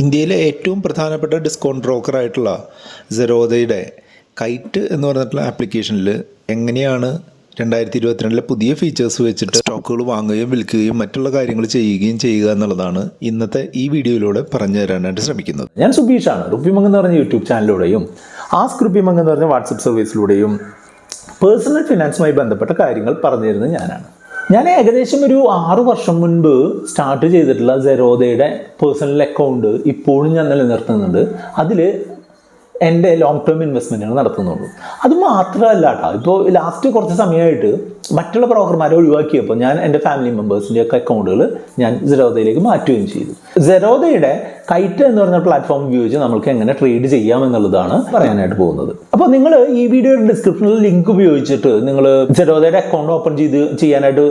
ഇന്ത്യയിലെ ഏറ്റവും പ്രധാനപ്പെട്ട ഡിസ്കൗണ്ട് ബ്രോക്കറായിട്ടുള്ള സെറോദയുടെ കൈറ്റ് എന്ന് പറഞ്ഞിട്ടുള്ള ആപ്ലിക്കേഷനിൽ എങ്ങനെയാണ് 2022 പുതിയ ഫീച്ചേഴ്സ് വെച്ചിട്ട് സ്റ്റോക്കുകൾ വാങ്ങുകയും വിൽക്കുകയും മറ്റുള്ള കാര്യങ്ങൾ ചെയ്യുകയും ചെയ്യുക എന്നുള്ളതാണ് ഇന്നത്തെ ഈ വീഡിയോയിലൂടെ പറഞ്ഞു തരാനായിട്ട് ശ്രമിക്കുന്നത്. ഞാൻ സുബീഷാണ്. റുപ്പിമംഗ് എന്ന് പറഞ്ഞ യൂട്യൂബ് ചാനലിലൂടെയും ആസ്ക് റുപ്പിമംഗ് എന്ന് പറഞ്ഞ വാട്സപ്പ് സർവീസിലൂടെയും പേഴ്സണൽ ഫിനാൻസുമായി ബന്ധപ്പെട്ട കാര്യങ്ങൾ പറഞ്ഞു തരുന്നത് ഞാനാണ്. ഞാൻ ഏകദേശം ഒരു 6 വർഷം മുൻപ് സ്റ്റാർട്ട് ചെയ്തിട്ടുള്ള സെറോദയുടെ പേഴ്സണൽ അക്കൗണ്ട് ഇപ്പോഴും ഞാൻ നിലനിർത്തുന്നുണ്ട്. അതിൽ എൻ്റെ ലോങ് ടേം ഇൻവെസ്റ്റ്മെൻറ്റുകൾ നടത്തുന്നുള്ളൂ. അത് മാത്രമല്ല കേട്ടോ, ഇപ്പോൾ ലാസ്റ്റ് കുറച്ച് സമയമായിട്ട് മറ്റുള്ള ബ്രോക്കർമാരെ ഒഴിവാക്കിയപ്പോൾ ഞാൻ എൻ്റെ ഫാമിലി മെമ്പേഴ്സിൻ്റെ ഒക്കെ അക്കൗണ്ടുകൾ ഞാൻ സെറോദയിലേക്ക് മാറ്റുകയും ചെയ്തു. സെറോദയുടെ കൈറ്റ് എന്ന് പറഞ്ഞ പ്ലാറ്റ്ഫോം ഉപയോഗിച്ച് നമുക്ക് എങ്ങനെ ട്രേഡ് ചെയ്യാം എന്നുള്ളതാണ് പറയാനായിട്ട് പോകുന്നത്. അപ്പോൾ നിങ്ങൾ ഈ വീഡിയോയുടെ ഡിസ്ക്രിപ്ഷനിൽ ലിങ്ക് ഉപയോഗിച്ചിട്ട് നിങ്ങൾ സെറോദയുടെ അക്കൗണ്ട് ഓപ്പൺ ചെയ്യാനായിട്ട്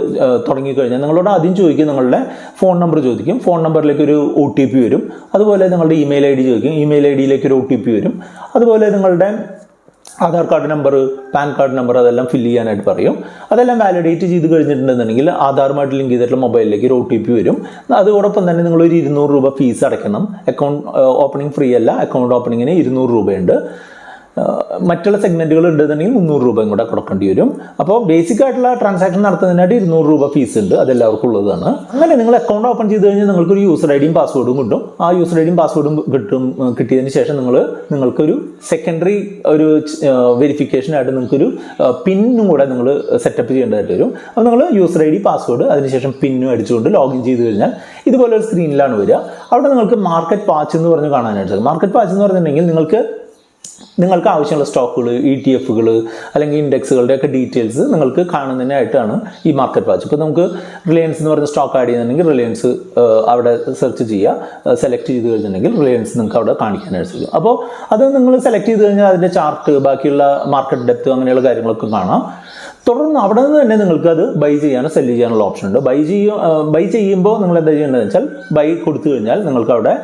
തുടങ്ങിക്കഴിഞ്ഞാൽ നിങ്ങളോട് ആദ്യം ചോദിക്കും, നിങ്ങളുടെ ഫോൺ നമ്പർ ചോദിക്കും. ഫോൺ നമ്പറിലേക്ക് ഒരു OTP വരും. അതുപോലെ നിങ്ങളുടെ ഇമെയിൽ ID ചോദിക്കും. ഇമെയിൽ IDയിലേക്ക് ഒരു OTP വരും. അതുപോലെ നിങ്ങളുടെ Aadhaar card number, pan card number അതെല്ലാം ഫില്ല് ചെയ്യാനായിട്ട് പറയും. അതെല്ലാം വാലിഡേറ്റ് ചെയ്ത് കഴിഞ്ഞിട്ടുണ്ടെന്നുണ്ടെങ്കിൽ ആധാറുമായിട്ട് ലിങ്ക് ചെയ്തിട്ടുള്ള മൊബൈലിലേക്ക് ഒരു OTP വരും. അതോടൊപ്പം തന്നെ നിങ്ങളൊരു 200 രൂപ ഫീസ് അടയ്ക്കണം. അക്കൗണ്ട് ഓപ്പണിംഗ് ഫ്രീ അല്ല, അക്കൗണ്ട് ഓപ്പണിങ്ങിന് 200 രൂപയുണ്ട്. മറ്റുള്ള സെഗ്മെൻറ്റുകൾ ഉണ്ടെന്നുണ്ടെങ്കിൽ 300 രൂപയും കൂടെ കൊടുക്കേണ്ടി വരും. അപ്പോൾ ബേസിക് ആയിട്ടുള്ള ട്രാൻസാക്ഷൻ നടത്തുന്നതിനായിട്ട് 200 രൂപ ഫീസ് ഉണ്ട്. അതെല്ലാവർക്കും ഉള്ളതാണ്. അങ്ങനെ നിങ്ങൾ അക്കൗണ്ട് ഓപ്പൺ ചെയ്ത് കഴിഞ്ഞാൽ നിങ്ങൾക്കൊരു യൂസർ ഐഡിയും പാസ്വേഡും കിട്ടും. ആ യൂസർ ഐഡിയും പാസ്വേഡും കിട്ടിയതിന് ശേഷം നിങ്ങൾക്കൊരു സെക്കൻഡറി ഒരു വെരിഫിക്കേഷനായിട്ട് നിങ്ങൾക്കൊരു പിന്നും കൂടെ നിങ്ങൾ സെറ്റപ്പ് ചെയ്യേണ്ടതായിട്ട് വരും. അപ്പോൾ നിങ്ങൾ യൂസർ ID പാസ്വേഡ് അതിനുശേഷം പിന്നും അടിച്ചുകൊണ്ട് ലോഗിൻ ചെയ്ത് കഴിഞ്ഞാൽ ഇതുപോലെ ഒരു സ്ക്രീനിലാണ് വരിക. അവിടെ നിങ്ങൾക്ക് മാർക്കറ്റ് വാച്ച് എന്ന് പറഞ്ഞ് കാണാനായിട്ട് സാധിക്കും. മാർക്കറ്റ് വാച്ച് എന്ന് പറഞ്ഞിട്ടുണ്ടെങ്കിൽ നിങ്ങൾക്ക് ആവശ്യമുള്ള സ്റ്റോക്കുകൾ, ETF-കൾ അല്ലെങ്കിൽ ഇൻഡെക്സുകളുടെ ഒക്കെ ഡീറ്റെയിൽസ് നിങ്ങൾക്ക് കാണുന്നതിനായിട്ടാണ് ഈ മാർക്കറ്റ് വാച്ച്. ഇപ്പോൾ നമുക്ക് റിലയൻസ് എന്ന് പറഞ്ഞ സ്റ്റോക്ക് ആഡ് ചെയ്യുന്നുണ്ടെങ്കിൽ റിലയൻസ് അവിടെ സെർച്ച് ചെയ്യുക. സെലക്ട് ചെയ്ത് കഴിഞ്ഞിട്ടുണ്ടെങ്കിൽ റിലയൻസ് നിങ്ങൾക്ക് അവിടെ കാണിക്കാനായിട്ട് സാധിക്കും. അപ്പോൾ അത് നിങ്ങൾ സെലക്ട് ചെയ്ത് കഴിഞ്ഞാൽ അതിൻ്റെ ചാർട്ട്, ബാക്കിയുള്ള മാർക്കറ്റ് ഡെപ്ത് അങ്ങനെയുള്ള കാര്യങ്ങളൊക്കെ കാണാം. തുടർന്ന് അവിടെ നിന്ന് തന്നെ നിങ്ങൾക്ക് അത് ബൈ ചെയ്യാനോ സെല് ചെയ്യാനുള്ള ഓപ്ഷൻ ഉണ്ട്. ബൈ ചെയ്യുമ്പോൾ നിങ്ങൾ എന്താ ചെയ്യേണ്ടതെന്ന് വെച്ചാൽ ബൈ കൊടുത്തു കഴിഞ്ഞാൽ നിങ്ങൾക്ക് അവിടെ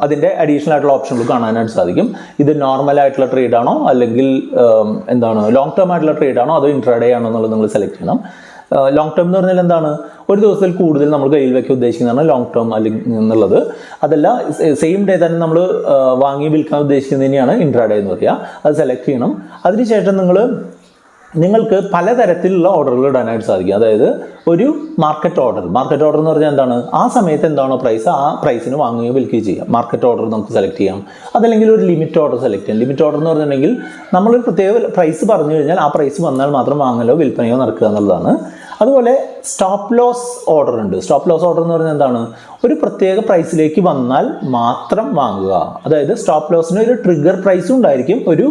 അതിൻ്റെ അഡീഷണൽ ആയിട്ടുള്ള ഓപ്ഷനുകൾ കാണാനായിട്ട് സാധിക്കും. ഇത് നോർമൽ ആയിട്ടുള്ള ട്രേഡ് ആണോ അല്ലെങ്കിൽ ലോങ് ടേം ആയിട്ടുള്ള ട്രേഡ് ആണോ അതോ ഇൻട്രാഡേ ആണോ എന്നുള്ളത് നിങ്ങൾ സെലക്ട് ചെയ്യണം. ലോങ് ടേം എന്ന് പറഞ്ഞാൽ എന്താണ്, ഒരു ദിവസത്തിൽ കൂടുതൽ നമ്മൾ കയ്യിൽ വയ്ക്കാൻ ഉദ്ദേശിക്കുന്നതാണ് ലോങ് ടേം അല്ലെങ്കിൽ എന്നുള്ളത്. അതല്ല, സെയിം ഡേ തന്നെ നമ്മൾ വാങ്ങി വിൽക്കാൻ ഉദ്ദേശിക്കുന്നതിനെയാണ് ഇൻട്രാഡേ എന്ന് പറയുക. അത് സെലക്ട് ചെയ്യണം. അതിനുശേഷം നിങ്ങൾക്ക് പലതരത്തിലുള്ള ഓർഡറുകൾ ഇടാനായിട്ട് സാധിക്കും. അതായത് ഒരു മാർക്കറ്റ് ഓർഡർ എന്ന് പറഞ്ഞാൽ എന്താണ്, ആ സമയത്ത് എന്താണോ പ്രൈസ് ആ പ്രൈസിന് വാങ്ങുകയോ വിൽക്കുകയോ ചെയ്യാം. മാർക്കറ്റ് ഓർഡർ നമുക്ക് സെലക്ട് ചെയ്യാം. അതല്ലെങ്കിൽ ഒരു ലിമിറ്റ് ഓർഡർ സെലക്ട് ചെയ്യാം. ലിമിറ്റ് ഓർഡർ എന്ന് പറഞ്ഞിട്ടുണ്ടെങ്കിൽ നമ്മളൊരു പ്രത്യേക പ്രൈസ് പറഞ്ഞു കഴിഞ്ഞാൽ ആ പ്രൈസ് വന്നാൽ മാത്രം വാങ്ങലോ വിൽപ്പനയോ നടക്കുക എന്നുള്ളതാണ്. അതുപോലെ സ്റ്റോപ്പ് ലോസ് ഓർഡർ ഉണ്ട്. സ്റ്റോപ്പ് ലോസ് ഓർഡർ എന്ന് പറഞ്ഞാൽ എന്താണ്, ഒരു പ്രത്യേക പ്രൈസിലേക്ക് വന്നാൽ മാത്രം വാങ്ങുക. അതായത് സ്റ്റോപ്പ് ലോസിന് ഒരു ട്രിഗർ പ്രൈസും ഉണ്ടായിരിക്കും, ഒരു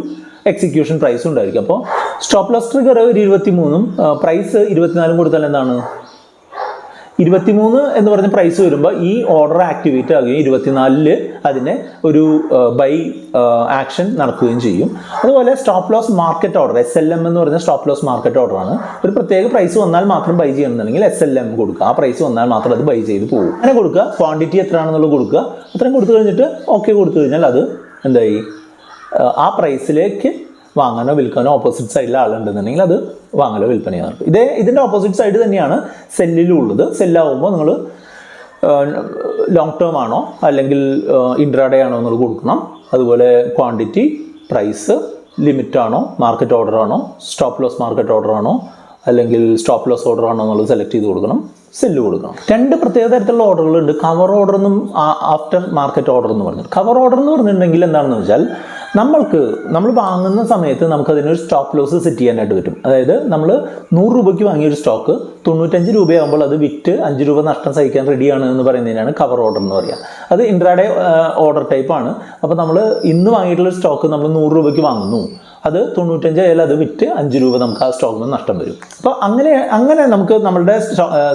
എക്സിക്യൂഷൻ പ്രൈസും ഉണ്ടായിരിക്കും. അപ്പോൾ സ്റ്റോപ്പ് ലോസ് ട്രിഗർ ഒരു 23 പ്രൈസ് 24 കൊടുത്താൽ എന്താണ്, 23 എന്ന് പറഞ്ഞ പ്രൈസ് വരുമ്പോൾ ഈ ഓർഡർ ആക്ടിവേറ്റ് ആകുകയും 24 അതിനെ ഒരു ബൈ ആക്ഷൻ നടക്കുകയും ചെയ്യും. അതുപോലെ stop loss market order SLM എന്ന് പറഞ്ഞ സ്റ്റോപ്പ് ലോസ് മാർക്കറ്റ് ഓർഡറാണ്. ഒരു പ്രത്യേക പ്രൈസ് വന്നാൽ മാത്രം ബൈ ചെയ്യണമെന്നുണ്ടെങ്കിൽ SLM കൊടുക്കുക. ആ പ്രൈസ് വന്നാൽ മാത്രം അത് ബൈ ചെയ്ത് പോകും. അങ്ങനെ കൊടുക്കുക. ക്വാണ്ടിറ്റി എത്രയാണെന്നുള്ളത് കൊടുക്കുക. അത്രയും കൊടുത്തു കഴിഞ്ഞിട്ട് ഓക്കെ കൊടുത്തു കഴിഞ്ഞാൽ അത് എന്തായി, ആ പ്രൈസിലേക്ക് വാങ്ങാനോ വിൽക്കാനോ ഓപ്പോസിറ്റ് സൈഡിൽ ആളുണ്ടെന്നുണ്ടെങ്കിൽ അത് വാങ്ങലോ വിൽപ്പനയോ നടക്കും. ഇതിൻ്റെ ഓപ്പോസിറ്റ് സൈഡ് തന്നെയാണ് സെല്ലിലും ഉള്ളത്. സെല്ലാവുമ്പോൾ നിങ്ങൾ ലോങ് ടേം ആണോ അല്ലെങ്കിൽ ഇൻട്രാഡേ ആണോ എന്നുള്ളത് കൊടുക്കണം. അതുപോലെ ക്വാണ്ടിറ്റി, പ്രൈസ്, ലിമിറ്റ് ആണോ, മാർക്കറ്റ് ഓർഡർ ആണോ, സ്റ്റോപ്പ് ലോസ് മാർക്കറ്റ് ഓർഡർ ആണോ അല്ലെങ്കിൽ സ്റ്റോപ്പ് ലോസ് ഓർഡർ ആണോ എന്നുള്ളത് സെലക്ട് ചെയ്ത് കൊടുക്കണം. സെല്ല് കൊടുക്കണം. 2 പ്രത്യേക തരത്തിലുള്ള ഓർഡറുകളുണ്ട്. കവർ ഓർഡർ എന്നും ആഫ്റ്റർ മാർക്കറ്റ് ഓർഡർ എന്ന് പറഞ്ഞിട്ട്. കവർ ഓർഡർ എന്ന് പറഞ്ഞിട്ടുണ്ടെങ്കിൽ എന്താണെന്ന് വെച്ചാൽ നമ്മൾ വാങ്ങുന്ന സമയത്ത് നമുക്കതിനൊരു സ്റ്റോപ്പ് ലോസ് സെറ്റ് ചെയ്യാനായിട്ട് പറ്റും. അതായത് നമ്മൾ 100 രൂപയ്ക്ക് വാങ്ങിയൊരു സ്റ്റോക്ക് 95 രൂപയാകുമ്പോൾ അത് വിറ്റ് 5 രൂപ നഷ്ടം സഹിക്കാൻ റെഡിയാണ് എന്ന് പറയുന്നതിനാണ് കവർ ഓർഡർ എന്ന് പറയുക. അത് ഇൻട്രാഡേ ഓർഡർ ടൈപ്പാണ്. അപ്പോൾ നമ്മൾ ഇന്ന് വാങ്ങിയിട്ടുള്ള സ്റ്റോക്ക് നമ്മൾ 100 രൂപയ്ക്ക് വാങ്ങുന്നു. അത് 95 ആയാലും അത് വിറ്റ് 5 രൂപ നമുക്ക് ആ സ്റ്റോക്കിൽ നിന്ന് നഷ്ടം വരും. അപ്പോൾ അങ്ങനെ നമുക്ക് നമ്മളുടെ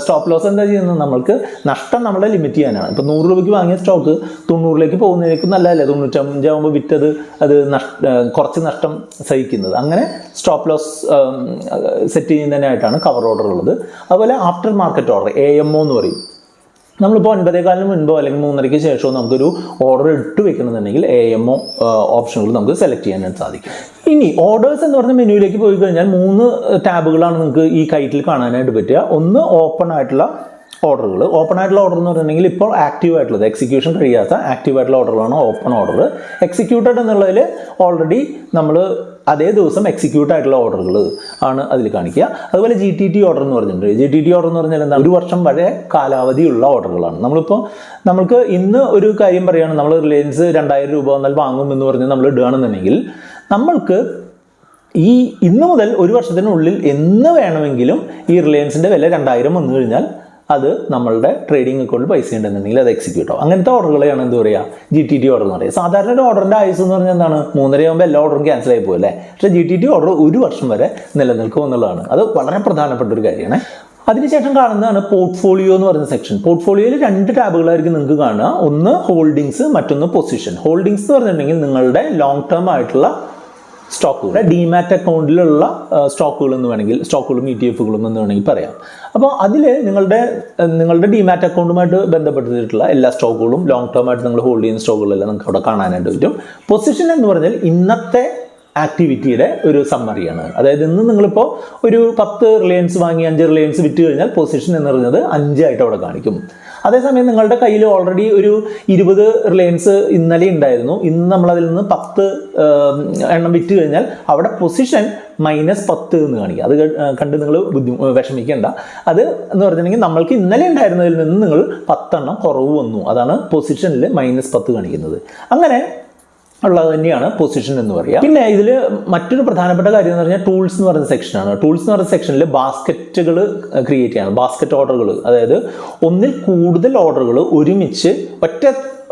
സ്റ്റോപ്പ് ലോസ് എന്താ ചെയ്യുന്നത്, നമ്മൾക്ക് നഷ്ടം നമ്മളെ ലിമിറ്റ് ചെയ്യാനാണ്. ഇപ്പോൾ 100 രൂപയ്ക്ക് വാങ്ങിയ സ്റ്റോക്ക് 90 പോകുന്നതിലേക്ക് നല്ലതല്ലേ, 95 ആകുമ്പോൾ വിറ്റത് അത് കുറച്ച് നഷ്ടം സഹിക്കുന്നത്. അങ്ങനെ സ്റ്റോപ്പ് ലോസ് സെറ്റ് ചെയ്യുന്നതിനായിട്ടാണ് കവർ ഓർഡർ ഉള്ളത്. അതുപോലെ ആഫ്റ്റർ മാർക്കറ്റ് ഓർഡർ AMO എന്ന് പറയും. നമ്മളിപ്പോൾ 9:15 മുൻപോ അല്ലെങ്കിൽ 3:30 ശേഷമോ നമുക്കൊരു ഓർഡർ ഇട്ട് വെക്കണമെന്നുണ്ടെങ്കിൽ AMO ഓപ്ഷനുകൾ നമുക്ക് സെലക്ട് ചെയ്യാനായിട്ട് സാധിക്കും. ഇനി ഓർഡേഴ്സ് എന്ന് പറഞ്ഞ മെനുവിലേക്ക് പോയി കഴിഞ്ഞാൽ 3 ടാബുകളാണ് നിങ്ങൾക്ക് ഈ കൈറ്റിൽ കാണാനായിട്ട് പറ്റുക. ഒന്ന് ഓപ്പൺ ആയിട്ടുള്ള ഓർഡറുകൾ. ഓപ്പൺ ആയിട്ടുള്ള ഓർഡർ എന്ന് പറഞ്ഞിട്ടുണ്ടെങ്കിൽ ഇപ്പോൾ ആക്റ്റീവ് ആയിട്ടുള്ളത്, എക്സിക്യൂഷൻ കഴിയാത്ത ആക്റ്റീവ് ആയിട്ടുള്ള ഓർഡറുകളാണ് ഓപ്പൺ ഓർഡർ. എക്സിക്യൂട്ടഡ് എന്നുള്ളതിൽ ഓൾറെഡി നമ്മൾ അതേ ദിവസം എക്സിക്യൂട്ട് ആയിട്ടുള്ള ഓർഡറുകൾ ആണ് അതിൽ കാണിക്കുക. അതുപോലെ GTT ഓർഡർ എന്ന് പറഞ്ഞിട്ടുണ്ട്. GTT ഓർഡർ എന്ന് പറഞ്ഞാൽ എന്താ, 1 വർഷം വരെ കാലാവധിയുള്ള ഓർഡറുകളാണ്. നമുക്ക് ഇന്ന് ഒരു കാര്യം പറയുകയാണ്, നമ്മൾ റിലയൻസ് 2000 രൂപ വന്നാൽ വാങ്ങും എന്ന് പറഞ്ഞ് നമ്മൾ ഇടുകയാണെന്നുണ്ടെങ്കിൽ നമ്മൾക്ക് ഈ ഇന്ന് മുതൽ 1 വർഷത്തിനുള്ളിൽ എന്ന് വേണമെങ്കിലും ഈ റിലയൻസിൻ്റെ വില 2000 വന്നു കഴിഞ്ഞാൽ അത് നമ്മളുടെ ട്രേഡിംഗ് അക്കൗണ്ടിൽ പൈസ ഉണ്ടെന്നുണ്ടെങ്കിൽ അത് എക്സിക്യൂട്ട് ആവും. അങ്ങനത്തെ ഓർഡറുകളെയാണ് എന്ത് പറയുക, GTT ഓർഡർ എന്ന് പറയുക. സാധാരണ ഒരു ഓർഡറിൻ്റെ ആയുസ് എന്ന് പറഞ്ഞാൽ എന്താണ്, 3.5 ആകുമ്പോൾ എല്ലാ ഓർഡറും ക്യാൻസൽ ആയി പോകും അല്ലേ. പക്ഷേ GTT ഓർഡർ 1 വർഷം വരെ നിലനിൽക്കും എന്നുള്ളതാണ്. അത് വളരെ പ്രധാനപ്പെട്ട ഒരു കാര്യമാണ്. അതിനുശേഷം കാണുന്നതാണ് പോർട്ട്ഫോളിയോ എന്ന് പറയുന്ന സെക്ഷൻ. പോർട്ട്ഫോളിയോയിൽ 2 ടാബുകളായിരിക്കും നിങ്ങൾക്ക് കാണുക. ഒന്ന് ഹോൾഡിങ്സ്, മറ്റൊന്ന് പൊസിഷൻ. ഹോൾഡിങ്സ് എന്ന് പറഞ്ഞിട്ടുണ്ടെങ്കിൽ നിങ്ങളുടെ ലോങ് ടേം ആയിട്ടുള്ള സ്റ്റോക്കുകൾ, ഡിമാറ്റ് അക്കൗണ്ടിലുള്ള സ്റ്റോക്കുകൾ എന്ന് വേണമെങ്കിൽ, സ്റ്റോക്കുകളും ETF-കളും എന്ന് വേണമെങ്കിൽ പറയാം. അപ്പോൾ അതിൽ നിങ്ങളുടെ ഡിമാറ്റ് അക്കൗണ്ടുമായിട്ട് ബന്ധപ്പെട്ടിട്ടുള്ള എല്ലാ സ്റ്റോക്കുകളും ലോങ് ടേം ആയിട്ട് നിങ്ങൾ ഹോൾഡ് ചെയ്യുന്ന സ്റ്റോക്കുകളെല്ലാം നിങ്ങൾക്ക് അവിടെ കാണാനായിട്ട് പറ്റും. പൊസിഷൻ എന്ന് പറഞ്ഞാൽ ഇന്നത്തെ ആക്ടിവിറ്റിയുടെ ഒരു സമ്മറിയാണ്. അതായത് ഇന്ന് നിങ്ങളിപ്പോൾ ഒരു 10 റിലയൻസ് വാങ്ങി 5 റിലയൻസ് വിറ്റ് കഴിഞ്ഞാൽ പൊസിഷൻ എന്ന് പറയുന്നത് 5 ആയിട്ട് അവിടെ കാണിക്കും. അതേസമയം നിങ്ങളുടെ കയ്യിൽ ഓൾറെഡി ഒരു 20 റിലയൻസ് ഇന്നലെ ഉണ്ടായിരുന്നു, ഇന്ന് നമ്മളതിൽ നിന്ന് 10 എണ്ണം വിറ്റ് കഴിഞ്ഞാൽ അവിടെ പൊസിഷൻ -10 എന്ന് കാണിക്കുക. അത് കണ്ട് നിങ്ങൾ വിഷമിക്കേണ്ട. അത് എന്ന് പറഞ്ഞിട്ടുണ്ടെങ്കിൽ നമ്മൾക്ക് ഇന്നലെ ഉണ്ടായിരുന്നതിൽ നിന്ന് നിങ്ങൾ 10 എണ്ണം കുറവ് വന്നു, അതാണ് പൊസിഷനിൽ -10 കാണിക്കുന്നത്. അങ്ങനെ ഉള്ളത് തന്നെയാണ് പൊസിഷൻ എന്ന് പറയുക. പിന്നെ ഇതിൽ മറ്റൊരു പ്രധാനപ്പെട്ട കാര്യം എന്ന് പറഞ്ഞാൽ ടൂൾസ് എന്ന് പറയുന്ന സെക്ഷനാണ്. ടൂൾസ് എന്ന് പറയുന്ന സെക്ഷനിൽ ബാസ്ക്കറ്റുകൾ ക്രിയേറ്റ് ചെയ്യണം, ബാസ്ക്കറ്റ് ഓർഡറുകൾ. അതായത് ഒന്നിൽ കൂടുതൽ ഓർഡറുകൾ ഒരുമിച്ച്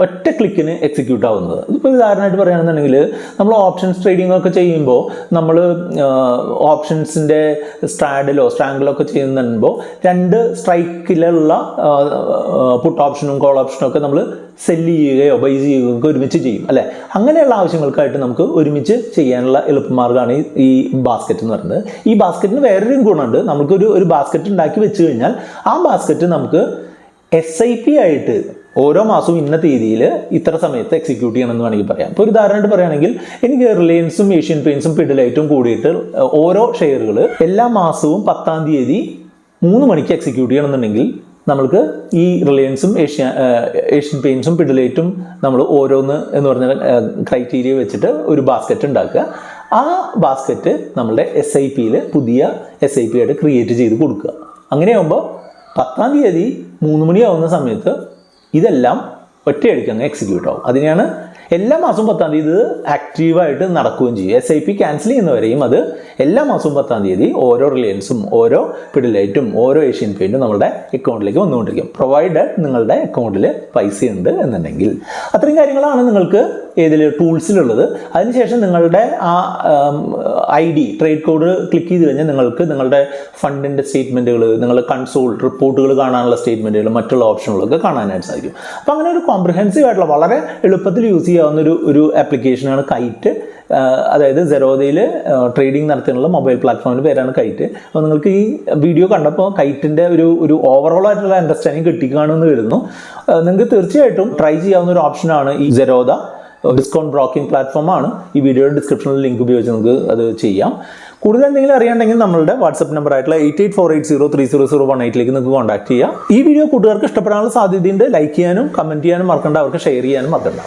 ഒറ്റ ക്ലിക്കിന് എക്സിക്യൂട്ട് ആവുന്നത്. ഇപ്പോൾ ഉദാഹരണമായിട്ട് പറയുകയാണെന്നുണ്ടെങ്കിൽ നമ്മൾ ഓപ്ഷൻസ് ട്രേഡിംഗ് ഒക്കെ ചെയ്യുമ്പോൾ നമ്മൾ ഓപ്ഷൻസിൻ്റെ സ്ട്രാങ്കിലോ ഒക്കെ ചെയ്യുമ്പോൾ 2 സ്ട്രൈക്കിലുള്ള പുട്ട് ഓപ്ഷനും കോൾ ഓപ്ഷനും ഒക്കെ നമ്മൾ സെല്ല് ചെയ്യുകയോ ബൈ ചെയ്യുകയോ ഒക്കെ ഒരുമിച്ച് ചെയ്യും അല്ലേ. അങ്ങനെയുള്ള ആവശ്യങ്ങൾക്കായിട്ട് നമുക്ക് ഒരുമിച്ച് ചെയ്യാനുള്ള എളുപ്പമാർഗ്ഗമാണ് ഈ ബാസ്ക്കറ്റ് എന്ന് പറയുന്നത്. ഈ ബാസ്ക്കറ്റിന് വേറൊരു ഗുണമുണ്ട്. നമുക്കൊരു ബാസ്ക്കറ്റ് ഉണ്ടാക്കി വെച്ച് കഴിഞ്ഞാൽ ആ ബാസ്ക്കറ്റ് നമുക്ക് SIP ആയിട്ട് ഓരോ മാസവും ഇന്ന തീയതിയിൽ ഇത്ര സമയത്ത് എക്സിക്യൂട്ട് ചെയ്യണമെന്ന് വേണമെങ്കിൽ പറയാം. ഇപ്പോൾ ഒരു ഉദാഹരണമായിട്ട് പറയുകയാണെങ്കിൽ എനിക്ക് റിലയൻസും ഏഷ്യൻ പെയിൻസും പിഡിലൈറ്റും കൂടിയിട്ട് ഓരോ ഷെയറുകൾ എല്ലാ മാസവും 10-ാം തീയതി 3 മണിക്ക് എക്സിക്യൂട്ട് ചെയ്യണമെന്നുണ്ടെങ്കിൽ നമ്മൾക്ക് ഈ റിലയൻസും ഏഷ്യൻ പെയിൻസും പിഡിലൈറ്റും നമ്മൾ ഓരോന്ന് എന്ന് പറഞ്ഞ ക്രൈറ്റീരിയ വെച്ചിട്ട് ഒരു ബാസ്ക്കറ്റ് ഉണ്ടാക്കുക. ആ ബാസ്ക്കറ്റ് നമ്മളുടെ SIPയിൽ പുതിയ SIP ആയിട്ട് ക്രിയേറ്റ് ചെയ്ത് കൊടുക്കുക. അങ്ങനെയാകുമ്പോൾ 10-ാം തീയതി 3 മണിയാവുന്ന സമയത്ത് ഇതെല്ലാം ഒറ്റയടിക്ക് അങ്ങ് എക്സിക്യൂട്ട് ആവും. അതിനെയാണ് എല്ലാ മാസവും 10-ാം തീയതി ആക്റ്റീവായിട്ട് നടക്കുകയും ചെയ്യും. SIP ക്യാൻസൽ ചെയ്യുന്നവരെയും അത് എല്ലാ മാസവും 10-ാം തീയതി ഓരോ റിലയൻസും ഓരോ പിഡിലൈറ്റും ഓരോ ഏഷ്യൻ പെയിൻറ്റും നമ്മുടെ അക്കൗണ്ടിലേക്ക് വന്നുകൊണ്ടിരിക്കും, പ്രൊവൈഡഡ് നിങ്ങളുടെ അക്കൗണ്ടിൽ പൈസ ഉണ്ട് എന്നുണ്ടെങ്കിൽ. അത്രയും കാര്യങ്ങളാണ് നിങ്ങൾക്ക് ടൂൾസിലുള്ളത്. അതിനുശേഷം നിങ്ങളുടെ ആ ID ട്രേഡ് കോഡ് ക്ലിക്ക് ചെയ്ത് കഴിഞ്ഞാൽ നിങ്ങൾക്ക് നിങ്ങളുടെ ഫണ്ടിൻ്റെ സ്റ്റേറ്റ്മെൻറ്റുകൾ, നിങ്ങളുടെ കൺസോൾ റിപ്പോർട്ടുകൾ കാണാനുള്ള സ്റ്റേറ്റ്മെൻറ്റുകൾ, മറ്റുള്ള ഓപ്ഷനുകളൊക്കെ കാണാനായിട്ട് സാധിക്കും. അപ്പോൾ അങ്ങനെ ഒരു കോംപ്രിഹെൻസീവ് ആയിട്ടുള്ള വളരെ എളുപ്പത്തിൽ യൂസ് ചെയ്യാവുന്ന ഒരു ആപ്ലിക്കേഷനാണ് കൈറ്റ്. അതായത് സെറോദയിൽ ട്രേഡിംഗ് നടത്തുന്നുള്ള മൊബൈൽ പ്ലാറ്റ്ഫോമിൻ്റെ പേരാണ് കൈറ്റ്. അപ്പോൾ നിങ്ങൾക്ക് ഈ വീഡിയോ കണ്ടപ്പോൾ കൈറ്റിൻ്റെ ഒരു ഓവറോൾ ആയിട്ടുള്ള അണ്ടർസ്റ്റാൻഡിങ് കിട്ടിക്കാണെന്ന് വരുന്നു. നിങ്ങൾക്ക് തീർച്ചയായിട്ടും ട്രൈ ചെയ്യാവുന്ന ഒരു ഓപ്ഷനാണ് ഈ സെറോദ. ഡിസ്കൗണ്ട് ബ്രോക്കിംഗ് പ്ലാറ്റ്ഫോമാണ്. ഈ വീഡിയോയുടെ ഡിസ്ക്രിപ്ഷനിൽ ലിങ്ക് ഉപയോഗിച്ച് നിങ്ങൾക്ക് അത് ചെയ്യാം. കൂടുതൽ എന്തെങ്കിലും അറിയാണ്ടെങ്കിൽ നമ്മളുടെ വാട്സപ്പ് നമ്പർ ആയിട്ടുള്ള 8848030018 നിങ്ങൾക്ക് കോൺടാക്ട് ചെയ്യാം. ഈ വീഡിയോ കൂട്ടുകാർക്ക് ഇഷ്ടപ്പെടാനുള്ള സാധ്യതയുണ്ട്. ലൈക്ക് ചെയ്യാനും കമൻറ്റ് ചെയ്യാനും മറക്കണ്ട, അവർക്ക് ഷെയർ ചെയ്യാനും മറക്കണ്ട.